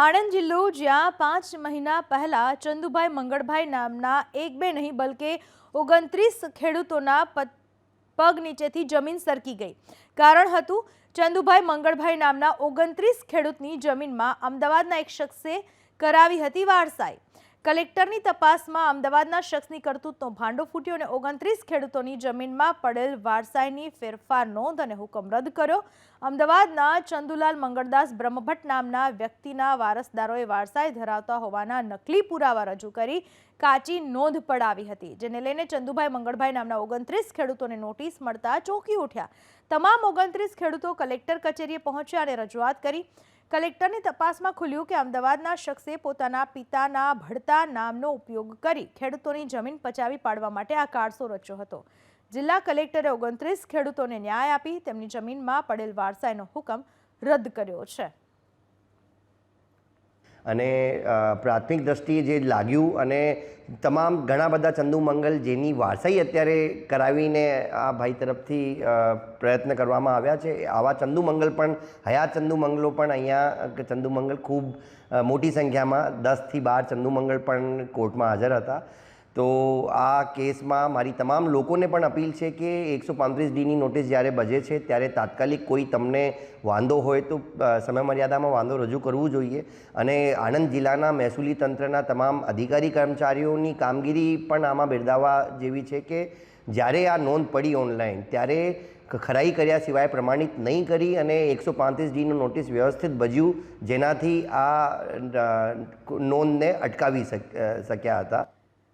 આણંદ જિલ્લો જ્યાં 5 મહિના પહેલા ચંદુભાઈ મંગળભાઈ નામના એક બે નહીં બલકે 29 ખેડૂતોના પગ નીચેથી જમીન સરકી ગઈ। કારણ હતું ચંદુભાઈ મંગળભાઈ નામના 29 ખેડૂતની જમીનમાં અમદાવાદના એક શખ્સે કરાવી હતી વારસાઈ। કલેક્ટરની તપાસમાં અમદાવાદના શખ્સની કરતૂતનો ભાંડો ફૂટ્યો અને 29 ખેડૂતોની જમીનમાં પડેલ વારસાઈની ફેરફાર નોંધ અને હુકમ રદ કર્યો। અમદાવાદના ચંદુલાલ મંગળદાસ બ્રહ્મભટ્ટ નામના વ્યક્તિના વારસદારોએ વારસાઈ ધરાવતા હોવાના નકલી પુરાવા રજૂ કરી કાચી નોંધ પડાવી હતી, જેને લઈને ચંદુભાઈ મંગળભાઈ નામના 29 ખેડૂતોને નોટિસ મળતા ચોંકી ઉઠ્યા। તમામ 29 ખેડૂતો કલેક્ટર કચેરીએ પહોંચ્યા અને રજૂઆત કરી। કલેક્ટરની તપાસમાં ખુલ્યું કે અમદાવાદના શખ્સે પોતાના પિતાના ભડતા નામનો ઉપયોગ કરી ખેડૂતોની જમીન પચાવી પાડવા માટે આ કારસો રચ્યો હતો। જિલ્લા કલેક્ટરે 29 ખેડૂતોને ન્યાય આપી તેમની જમીનમાં પડેલ વારસાઈનો હુકમ રદ કર્યો છે। અને પ્રાથમિક દ્રષ્ટિએ જે લાગ્યું અને તમામ ઘણા બધા ચંદુ મંગલ જેની વારસાઈ અત્યારે કરાવીને આ ભાઈ તરફથી પ્રયત્ન કરવામાં આવ્યા છે, આવા ચંદુ મંગલ પણ હયાત ચંદુ મંગલો પણ અહીંયા ચંદુ મંગલ ખૂબ મોટી સંખ્યામાં 10 થી 12 ચંદુ મંગલ પણ કોર્ટમાં હાજર હતા। તો આ કેસમાં મારી તમામ લોકોને પણ અપીલ છે કે 135Dની નોટિસ જ્યારે બજે છે ત્યારે તાત્કાલિક કોઈ તમને વાંધો હોય તો સમયમર્યાદામાં વાંધો રજૂ કરવું જોઈએ। અને આણંદ જિલ્લાના મહેસૂલી તંત્રના તમામ અધિકારી કર્મચારીઓની કામગીરી પણ આમાં બિરદાવવા જેવી છે કે જ્યારે આ નોંધ પડી ઓનલાઈન ત્યારે ખરાઈ કર્યા સિવાય પ્રમાણિત નહીં કરી અને 135Dનું નોટિસ વ્યવસ્થિત બજ્યું, જેનાથી આ નોંધને અટકાવી શક્યા હતા।